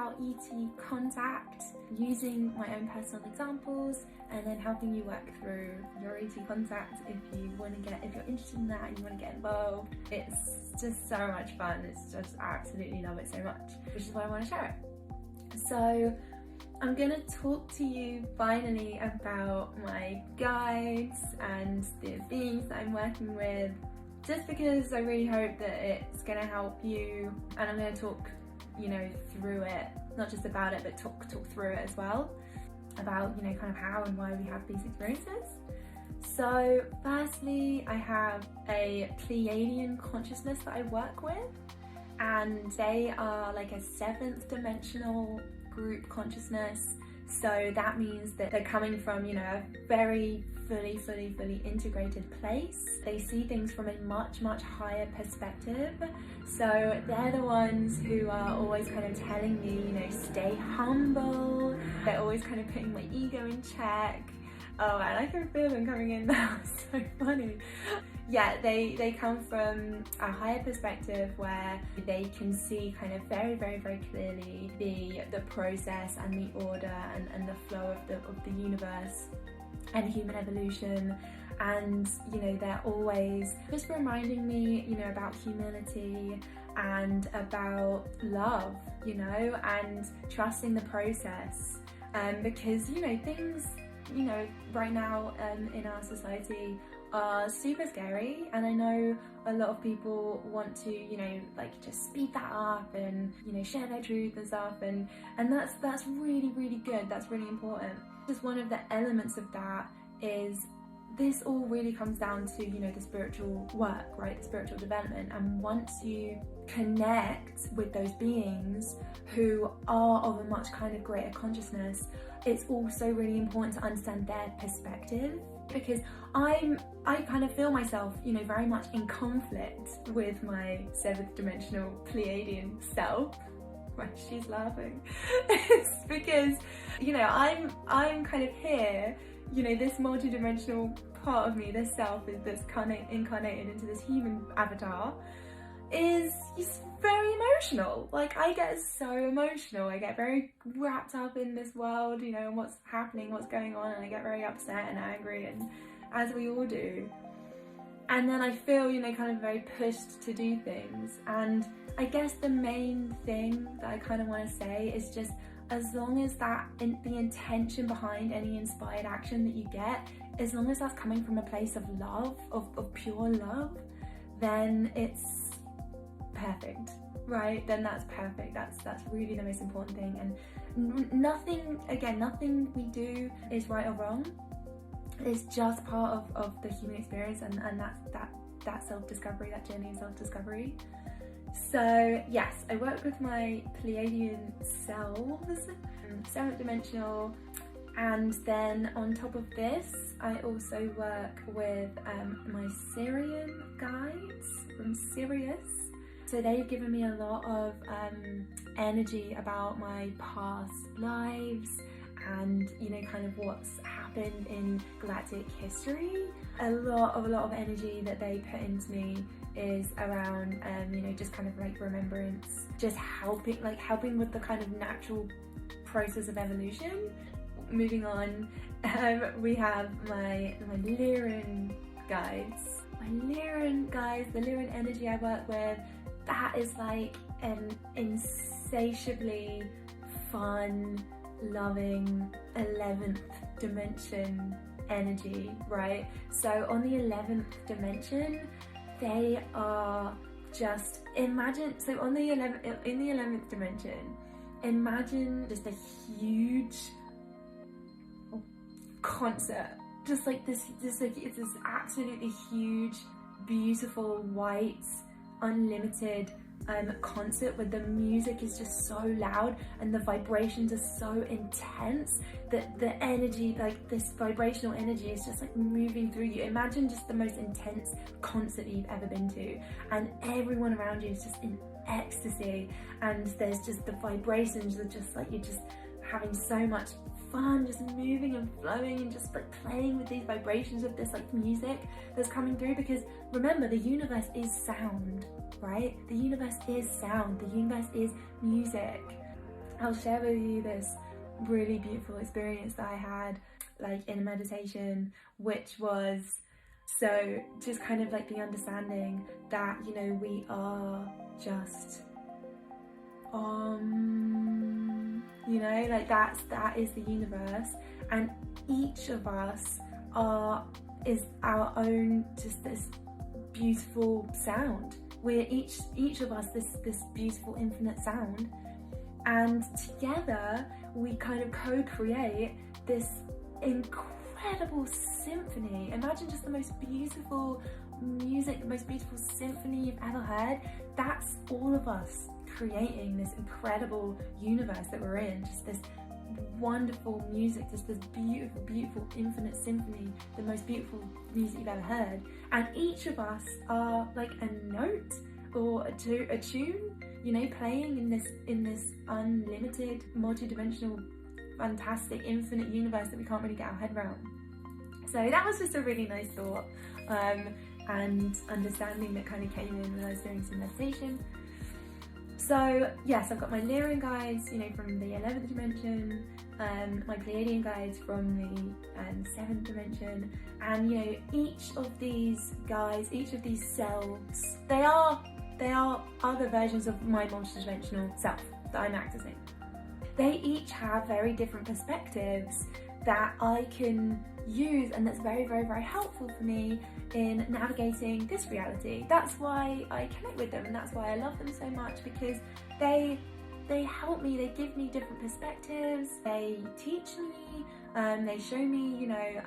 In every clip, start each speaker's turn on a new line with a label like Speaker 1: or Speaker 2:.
Speaker 1: about ET contact using my own personal examples, and then helping you work through your ET contact if you're interested in that and you want to get involved. It's just so much fun. I absolutely love it so much, which is why I want to share it. So I'm gonna talk to you finally about my guides and the beings that I'm working with, just because I really hope that it's gonna help you, and I'm gonna talk, through it, not just about it, but talk through it as well, about, kind of how and why we have these experiences. So firstly, I have a Pleiadian consciousness that I work with, and they are like a 7th dimensional group consciousness. So that means that they're coming from, a very fully integrated place. They see things from a much higher perspective. So they're the ones who are always kind of telling me, stay humble. They're always kind of putting my ego in check. Oh, and I can feel them coming in now. It's so funny. Yeah, they come from a higher perspective where they can see kind of very clearly the process and the order and the flow of the universe and human evolution. And they're always just reminding me about humility and about love, and trusting the process, because things right now in our society are super scary, and I know a lot of people want to just speed that up and share their truth and stuff, and that's really good. That's really important. Just one of the elements of that is this all really comes down to the spiritual work, right? The spiritual development. And once you connect with those beings who are of a much kind of greater consciousness, it's also really important to understand their perspective, because I kind of feel myself very much in conflict with my 7th dimensional Pleiadian self. Right, she's laughing. It's because I'm kind of here, this multi-dimensional part of me, this self that's kind of incarnated into this human avatar, is very emotional. Like, I get so emotional. I get very wrapped up in this world, and what's happening, what's going on, and I get very upset and angry, and as we all do. And then I feel, kind of very pushed to do things. And I guess the main thing that I kind of want to say is just, as long as the intention behind any inspired action that you get, as long as that's coming from a place of love, of pure love, then it's perfect, right? Then that's perfect. That's really the most important thing. And nothing we do is right or wrong. It's just part of the human experience, and that self-discovery, that journey of self-discovery. So yes, I work with my Pleiadian selves, 7th dimensional, and then on top of this, I also work with my Sirian guides from Sirius. So they've given me a lot of energy about my past lives and kind of what's happened in galactic history. A lot of energy that they put into me is around just kind of like remembrance, just helping with the kind of natural process of evolution. Moving on, we have my Lyran guides. My Lyran guides, the Lyran energy I work with, that is like an insatiably fun, loving 11th dimension energy, right? So on the 11th dimension, they are just, imagine, so in the 11th dimension, imagine just a huge concert, just like this like, it's this absolutely huge, beautiful, white, unlimited concert where the music is just so loud and the vibrations are so intense that the energy, like this vibrational energy, is just like moving through you. Imagine just the most intense concert you've ever been to, and everyone around you is just in ecstasy, and there's just the vibrations are just like, you're just having so much fun, just moving and flowing and just like playing with these vibrations of this like music that's coming through. Because remember, the universe is sound, right? The universe is sound, the universe is music. I'll share with you this really beautiful experience that I had like in a meditation, which was so just kind of like the understanding that, you know, we are just you know, like that is the universe, and each of us is our own just this beautiful sound. We're each of us this beautiful infinite sound, and together we kind of co-create this incredible symphony. Imagine just the most beautiful music, the most beautiful symphony you've ever heard. That's all of us creating this incredible universe that we're in, just this wonderful music, just this beautiful infinite symphony, the most beautiful music you've ever heard. And each of us are like a note or a tune, you know, playing in this unlimited, multi-dimensional, fantastic, infinite universe that we can't really get our head around. So that was just a really nice thought and understanding that kind of came in when I was doing some meditation. So yes, I've got my Lyran guides, you know, from the 11th dimension, my Pleiadian guides from the 7th dimension, and you know, each of these guides, each of these selves, they are other versions of my multidimensional self that I'm accessing. They each have very different perspectives that I can use, and that's very, very, very helpful for me in navigating this reality. That's why I connect with them, and that's why I love them so much, because they help me, they give me different perspectives, they teach me, they show me, you know,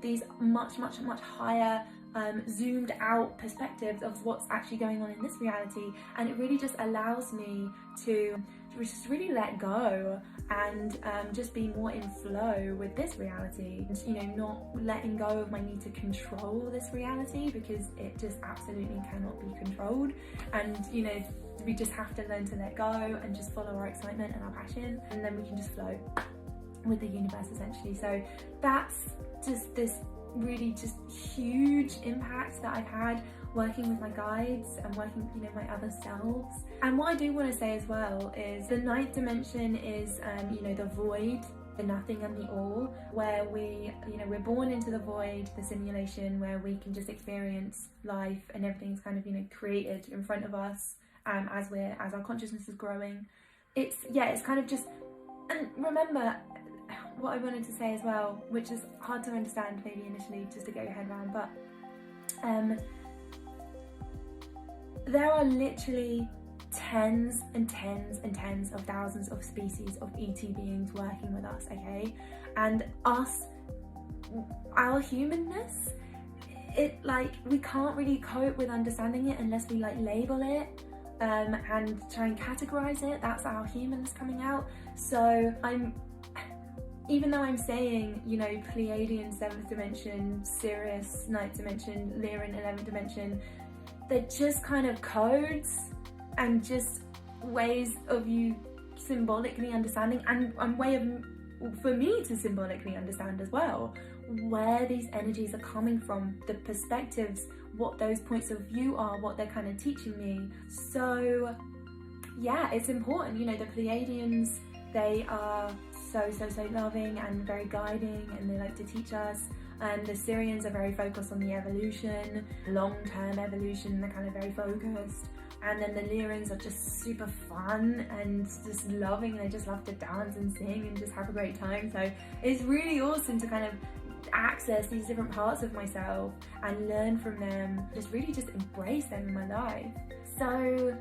Speaker 1: these much higher zoomed out perspectives of what's actually going on in this reality, and it really just allows me to just really let go and just be more in flow with this reality, and, you know, not letting go of my need to control this reality, because it just absolutely cannot be controlled. And you know, we just have to learn to let go and just follow our excitement and our passion, and then we can just flow with the universe essentially. So that's just this really just huge impact that I've had working with my guides and working, you know, my other selves. And what I do want to say as well is the 9th dimension is you know, the void, the nothing and the all, where we, you know, we're born into the void, the simulation where we can just experience life and everything's kind of, you know, created in front of us as our consciousness is growing. It's kind of just, and remember what I wanted to say as well, which is hard to understand maybe initially just to get your head around, but there are literally tens and tens and tens of thousands of species of ET beings working with us, okay? And us, our humanness, it like, we can't really cope with understanding it unless we like label it and try and categorize it. That's our humanness coming out. So even though I'm saying, you know, Pleiadian 7th dimension, Sirius 9th dimension, Lyran 11th dimension, they're just kind of codes and just ways of you symbolically understanding, and way of for me to symbolically understand as well where these energies are coming from, the perspectives, what those points of view are, what they're kind of teaching me. So yeah, it's important, you know, the Pleiadians, they are so loving and very guiding, and they like to teach us. And the Syrians are very focused on the evolution, long-term evolution, they're kind of very focused. And then the Lyrans are just super fun and just loving, they just love to dance and sing and just have a great time. So it's really awesome to kind of access these different parts of myself and learn from them, just really just embrace them in my life. So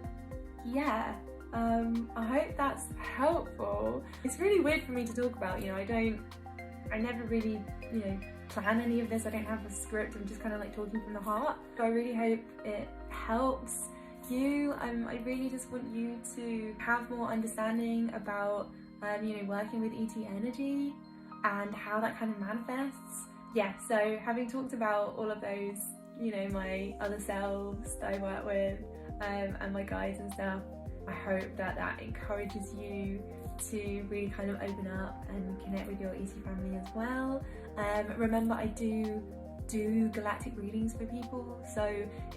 Speaker 1: yeah, I hope that's helpful. It's really weird for me to talk about, you know, I never really, you know, plan any of this. I don't have a script, I'm just kind of like talking from the heart. So I really hope it helps you. I really just want you to have more understanding about you know, working with ET energy and how that kind of manifests. Yeah, so having talked about all of those, you know, my other selves that I work with and my guides and stuff, I hope that that encourages you to really kind of open up and connect with your ET family as well. Remember, I do do galactic readings for people. So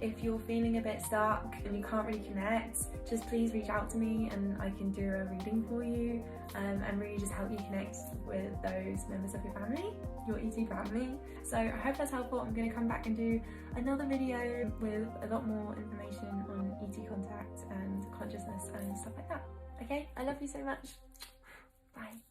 Speaker 1: if you're feeling a bit stuck and you can't really connect, just please reach out to me and I can do a reading for you, and really just help you connect with those members of your family, your ET family. So I hope that's helpful. I'm going to come back and do another video with a lot more information on ET contact and consciousness and stuff like that. Okay, I love you so much. Bye.